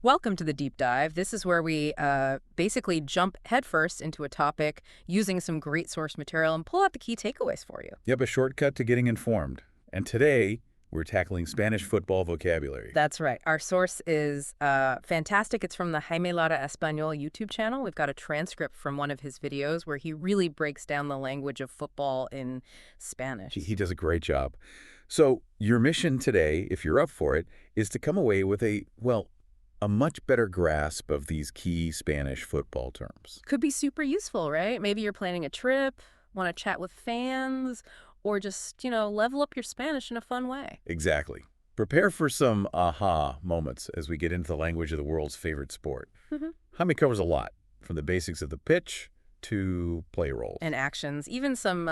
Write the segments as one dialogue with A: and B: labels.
A: Welcome to the deep dive. This is where we basically jump headfirst into a topic using some great source material and pull out the key takeaways for you.
B: Yep, a shortcut to getting informed. And today, we're tackling Spanish football vocabulary.
A: That's right. Our source is fantastic. It's from the Jaime Lara Español YouTube channel. We've got a transcript from one of his videos where he really breaks down the language of football in Spanish.
B: He does a great job. So your mission today, if you're up for it, is to come away with a much better grasp of these key Spanish football terms.
A: Could be super useful, right? Maybe you're planning a trip, want to chat with fans, or just, level up your Spanish in a fun way.
B: Exactly. Prepare for some aha moments as we get into the language of the world's favorite sport. Jaime covers a lot, from the basics of the pitch to play roles.
A: And actions, even some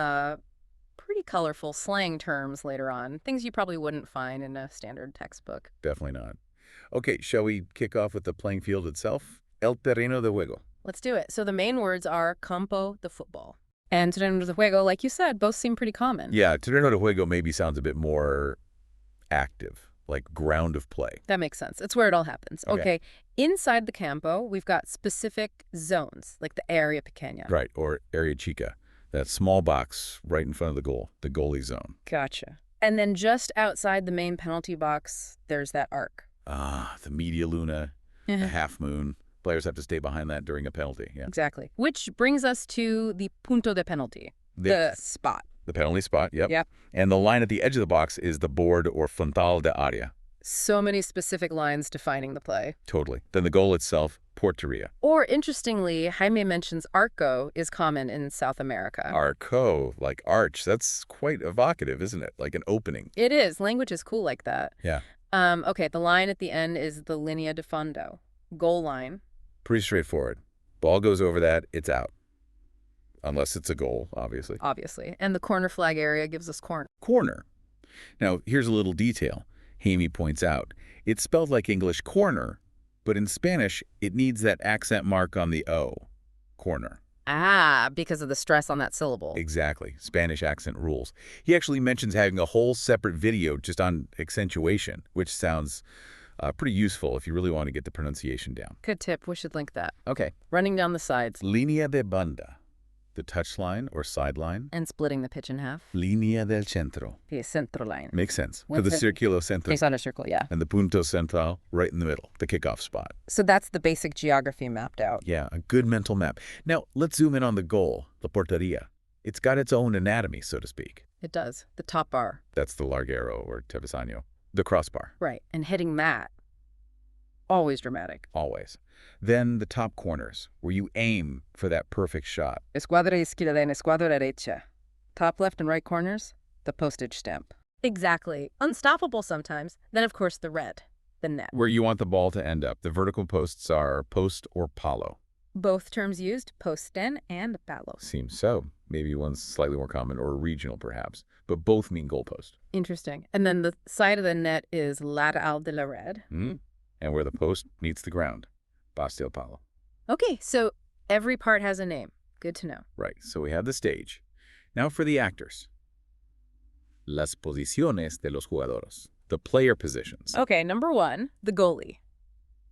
A: pretty colorful slang terms later on, things you probably wouldn't find in a standard textbook.
B: Definitely not. Okay, shall we kick off with the playing field itself? El terreno de juego.
A: Let's do it. So the main words are campo de fútbol and terreno de juego, like you said, both seem pretty common.
B: Yeah, terreno de juego maybe sounds a bit more active, like ground of play.
A: That makes sense. It's where it all happens.
B: Okay.
A: Inside the campo, we've got specific zones, like the area pequeña.
B: Right, or area chica, that small box right in front of the goal, the goalie zone.
A: Gotcha. And then just outside the main penalty box, there's that arc.
B: The media luna, the half moon. Players have to stay behind that during a penalty. Yeah,
A: Exactly. Which brings us to the punto de penalti, the spot.
B: The penalty spot, yep.
A: Yep.
B: And the line at the edge of the box is the board or frontal de área.
A: So many specific lines defining the play.
B: Totally. Then the goal itself, porteria.
A: Or, interestingly, Jaime mentions arco is common in South America.
B: Arco, like arch. That's quite evocative, isn't it? Like an opening.
A: It is. Language is cool like that.
B: Yeah.
A: Okay, the line at the end is the linea de fondo, goal line.
B: Pretty straightforward. Ball goes over that, it's out. Unless it's a goal, obviously.
A: Obviously. And the corner flag area gives us corner.
B: Corner. Now, here's a little detail. Jaime points out. It's spelled like English corner, but in Spanish, it needs that accent mark on the O. Corner.
A: Because of the stress on that syllable.
B: Exactly. Spanish accent rules. He actually mentions having a whole separate video just on accentuation, which sounds pretty useful if you really want to get the pronunciation down.
A: Good tip. We should link that.
B: Okay.
A: Running down the sides.
B: Línea de banda, the touchline or sideline.
A: And splitting the pitch in half.
B: Línea del centro.
A: The centro line.
B: Makes sense. For
A: What's
B: the
A: it?
B: círculo centro.
A: It's on a circle, yeah.
B: And the punto central right in the middle, the kickoff spot.
A: So that's the basic geography mapped out.
B: Yeah, a good mental map. Now, let's zoom in on the goal, the porteria. It's got its own anatomy, so to speak.
A: It does. The top bar.
B: That's the larguero or travesaño, the crossbar,
A: Right. And hitting that. Always dramatic.
B: always. Then the top corners, where you aim for that perfect shot.
A: Escuadra izquierda and escuadra derecha. Top left and right corners, the postage stamp. Exactly. Unstoppable sometimes. Then, of course, the red, the net.
B: Where you want the ball to end up. The vertical posts are post or palo.
A: Both terms used, posten and palo.
B: Seems so. Maybe one's slightly more common or regional, perhaps. But both mean goalpost.
A: Interesting. And then the side of the net is lateral de la red.
B: And where the post meets the ground. Base del palo.
A: Okay, so every part has a name. Good to know.
B: Right, so we have the stage. Now for the actors. Las posiciones de los jugadores. The player positions.
A: Okay, number one, the goalie.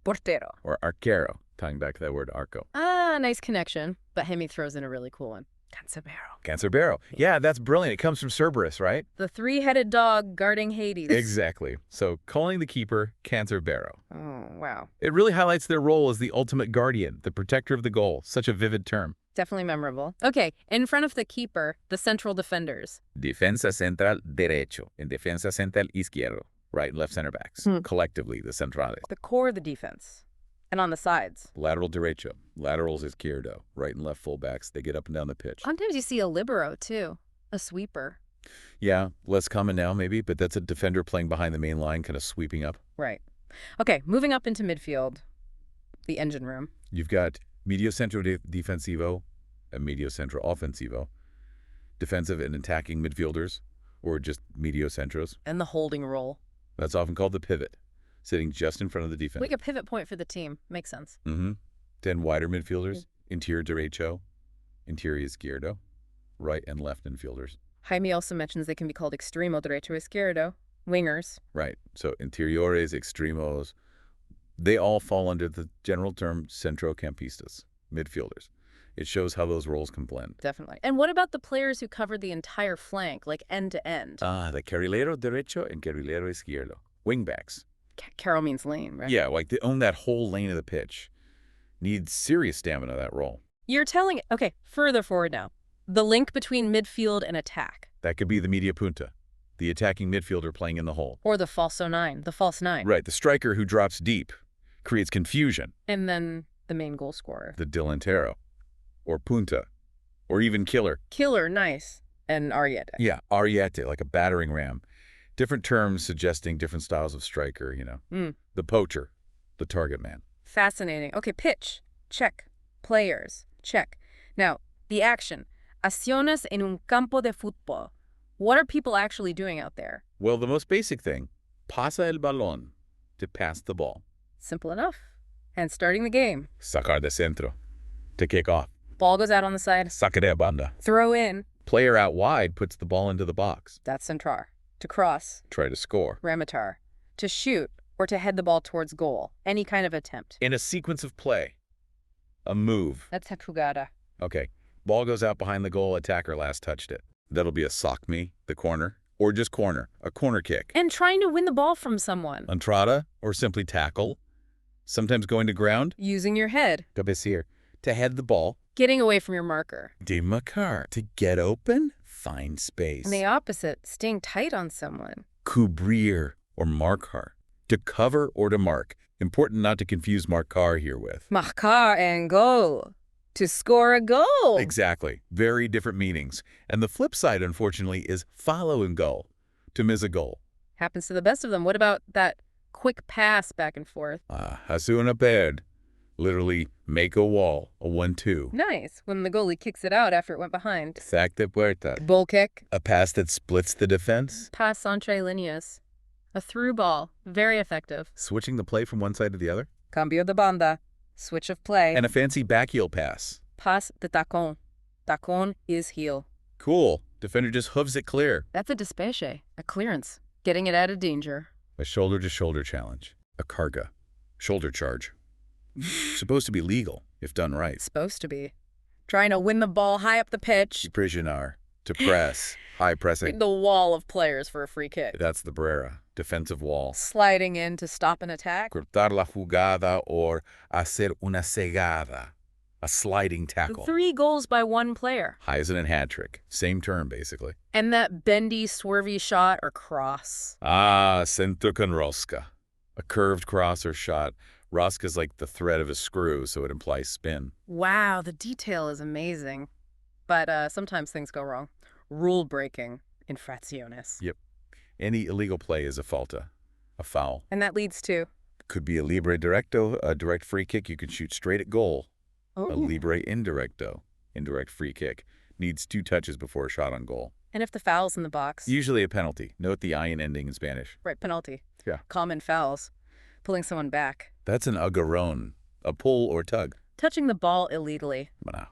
A: Portero.
B: Or arquero, tying back to that word arco.
A: Nice connection. But Hemi throws in a really cool one. Cancerbero.
B: Cancerbero. Yeah, that's brilliant. It comes from Cerberus, right?
A: The three-headed dog guarding Hades.
B: Exactly. So calling the keeper Cancerbero.
A: Oh, wow.
B: It really highlights their role as the ultimate guardian, the protector of the goal. Such a vivid term.
A: Definitely memorable. Okay, in front of the keeper, the central defenders.
B: Defensa central derecho and defensa central izquierdo. Right and left center backs. Collectively, the centrales.
A: The core of the defense. And on the sides.
B: Lateral derecho. Laterals izquierdo. Right and left fullbacks. They get up and down the pitch.
A: Sometimes you see a libero, too. A sweeper.
B: Yeah, less common now maybe, but that's a defender playing behind the main line, kind of sweeping up.
A: Right. Okay, moving up into midfield. The engine room.
B: You've got medio centro defensivo and medio centro offensivo. Defensive and attacking midfielders, or just medio centros.
A: And the holding role.
B: That's often called the pivot, sitting just in front of the defense.
A: Like a pivot point for the team. Makes sense.
B: Then wider midfielders, interior derecho, interior izquierdo, right and left infielders.
A: Jaime also mentions they can be called extremo derecho izquierdo, wingers.
B: Right. So interiores, extremos, They all fall under the general term centrocampistas, midfielders. It shows how those roles can blend.
A: Definitely. And what about the players who cover the entire flank, like end to end?
B: The carrilero derecho and carrilero izquierdo. Wingbacks.
A: Carol means lane, right?
B: Yeah, like they own that whole lane of the pitch. Needs serious stamina, that role.
A: You're telling... Okay, further forward now. The link between midfield and attack.
B: That could be the media punta, the attacking midfielder playing in the hole.
A: Or the falso nine, the false nine.
B: Right, the striker who drops deep, creates confusion.
A: And then the main goal scorer.
B: The delantero, or punta, or even killer.
A: Killer, nice. And ariete.
B: Yeah, ariete, like a battering ram. Different terms suggesting different styles of striker, you know. The poacher, the target man.
A: Fascinating. Okay, pitch. Check. Players. Check. Now, the action. Acciones en un campo de fútbol. What are people actually doing out there?
B: Well, the most basic thing, pasa el balón, to pass the ball.
A: Simple enough. And starting the game.
B: Sacar de centro, to kick off.
A: Ball goes out on the side.
B: Saque de banda.
A: Throw in.
B: Player out wide puts the ball into the box.
A: That's centrar. To cross.
B: Try to score.
A: Rematar. To shoot or to head the ball towards goal. Any kind of attempt.
B: In a sequence of play. A move.
A: That's a jugada.
B: Okay. Ball goes out behind the goal, attacker last touched it. That'll be a sock me, the corner, or just corner, a corner kick.
A: And trying to win the ball from someone.
B: Entrada, or simply tackle. Sometimes going to ground.
A: Using your head.
B: Cabecear, to head the ball.
A: Getting away from your marker.
B: Demarcar, to get open, find space.
A: And the opposite, staying tight on someone.
B: Cubrir, or marcar, to cover or to mark. Important not to confuse marcar here with.
A: Marcar and goal. To score a goal.
B: Exactly. Very different meanings. And the flip side, unfortunately, is follow and goal, to miss a goal.
A: Happens to the best of them. What about that quick pass back and forth?
B: Hacer una pared. Literally, make a wall, a 1-2.
A: Nice. When the goalie kicks it out after it went behind.
B: Sac de puerta.
A: Bull kick.
B: A pass that splits the defense.
A: Pass entre líneas. A through ball. Very effective.
B: Switching the play from one side to the other.
A: Cambio de banda. Switch of play.
B: And a fancy back heel pass.
A: Pas de tacón. Tacón is heel.
B: Cool. Defender just hooves it clear.
A: That's a despeche. A clearance. Getting it out of danger.
B: A shoulder-to-shoulder challenge. A carga. Shoulder charge. Supposed to be legal, if done right.
A: Supposed to be. Trying to win the ball high up the pitch.
B: Prisionar. To press. High pressing.
A: The wall of players for a free kick.
B: That's the brera. Defensive wall.
A: Sliding in to stop an attack.
B: Cortar la jugada or hacer una cegada. A sliding tackle.
A: 3 goals by 1 player.
B: Heisen hat trick. Same term, basically.
A: And that bendy, swervy shot or cross.
B: Centro con rosca. A curved cross or shot. Rosca's like the thread of a screw, so it implies spin.
A: Wow, the detail is amazing. But sometimes things go wrong. Rule breaking. Infracciones.
B: Yep. Any illegal play is a falta, a foul.
A: And that leads to?
B: Could be a libre directo, a direct free kick you can shoot straight at goal.
A: Oh.
B: A libre indirecto, indirect free kick, needs 2 touches before a shot on goal.
A: And if the foul's in the box?
B: Usually a penalty. Note the I ending in Spanish.
A: Right, penalty.
B: Yeah.
A: Common fouls. Pulling someone back.
B: That's an agarrón, a pull or tug.
A: Touching the ball illegally.
B: Mana,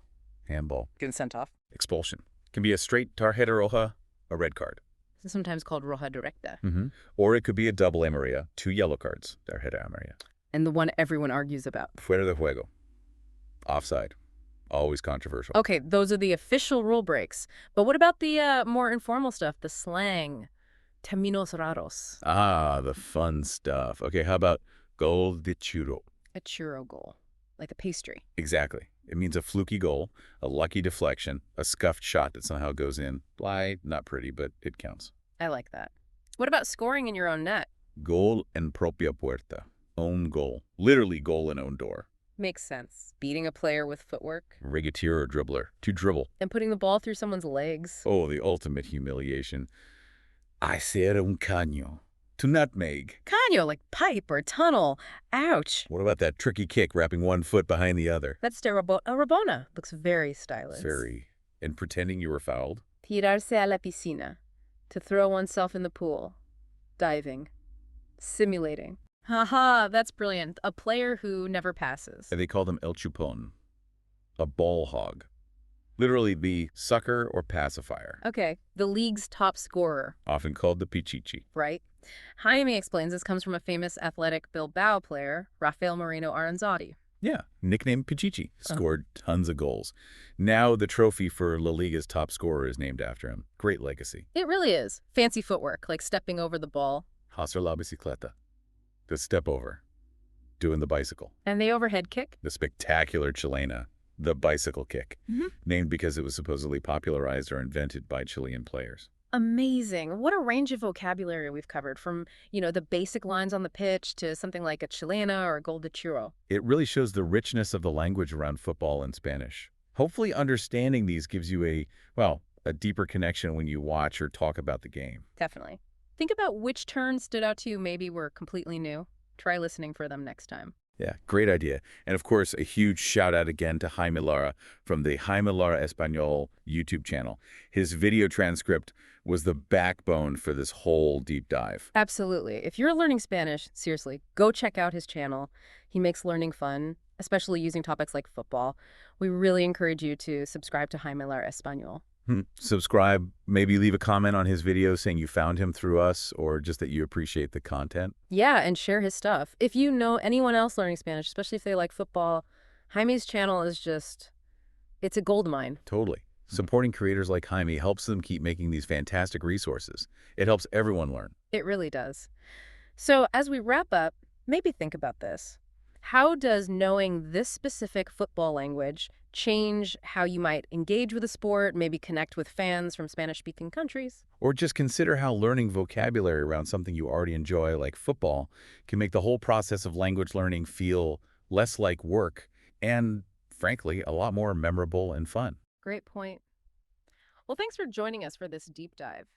B: handball.
A: Getting sent off.
B: Expulsion. Can be a straight tarjeta roja, a red card.
A: It's sometimes called roja directa.
B: Or it could be a double amarilla, 2 yellow cards, tarjeta amarilla.
A: And the one everyone argues about.
B: Fuera de juego. Offside. Always controversial.
A: Okay, those are the official rule breaks. But what about the more informal stuff, the slang? Términos raros.
B: The fun stuff. Okay, how about gol de churro?
A: A churro goal. Like a pastry.
B: Exactly. It means a fluky goal, a lucky deflection, a scuffed shot that somehow goes in. Lie, not pretty, but it counts.
A: I like that. What about scoring in your own net?
B: Gol en propia puerta. Own goal. Literally goal in own door.
A: Makes sense. Beating a player with footwork.
B: Rigateer or dribbler. To dribble.
A: And putting the ball through someone's legs.
B: Oh, the ultimate humiliation. Hacer un caño. To nutmeg.
A: Caño, like pipe or tunnel. Ouch.
B: What about that tricky kick wrapping one foot behind the other?
A: That's a rabona. Looks very stylish.
B: Very. And pretending you were fouled?
A: Tirarse a la piscina. To throw oneself in the pool. Diving. Simulating. Haha, that's brilliant. A player who never passes.
B: They call them el chupón. A ball hog. Literally the sucker or pacifier.
A: Okay, the league's top scorer.
B: Often called the pichichi.
A: Right? Jaime explains this comes from a famous athletic Bilbao player, Rafael Moreno Aranzadi.
B: Yeah, nicknamed Pichichi, scored tons of goals. Now the trophy for La Liga's top scorer is named after him. Great legacy.
A: It really is. Fancy footwork, like stepping over the ball.
B: Hacer la bicicleta. The step over. Doing the bicycle.
A: And the overhead kick?
B: The spectacular Chilena. The bicycle kick.
A: Mm-hmm.
B: Named because it was supposedly popularized or invented by Chilean players.
A: Amazing. What a range of vocabulary we've covered, from, the basic lines on the pitch to something like a chilena or a gol de churro.
B: It really shows the richness of the language around football and Spanish. Hopefully understanding these gives you a deeper connection when you watch or talk about the game.
A: Definitely. Think about which turns stood out to you, maybe were completely new. Try listening for them next time.
B: Yeah, great idea. And of course, a huge shout out again to Jaime Lara from the Jaime Lara Español YouTube channel. His video transcript was the backbone for this whole deep dive.
A: Absolutely. If you're learning Spanish, seriously, go check out his channel. He makes learning fun, especially using topics like football. We really encourage you to subscribe to Jaime Lara Español.
B: Subscribe, maybe leave a comment on his video saying you found him through us or just that you appreciate the content.
A: Yeah, and share his stuff. If you know anyone else learning Spanish, especially if they like football, Jaime's channel is it's a goldmine.
B: Totally. Supporting creators like Jaime helps them keep making these fantastic resources. It helps everyone learn.
A: It really does. So as we wrap up, maybe think about this. How does knowing this specific football language change how you might engage with a sport, maybe connect with fans from Spanish-speaking countries?
B: Or just consider how learning vocabulary around something you already enjoy, like football, can make the whole process of language learning feel less like work and, frankly, a lot more memorable and fun.
A: Great point. Well, thanks for joining us for this deep dive.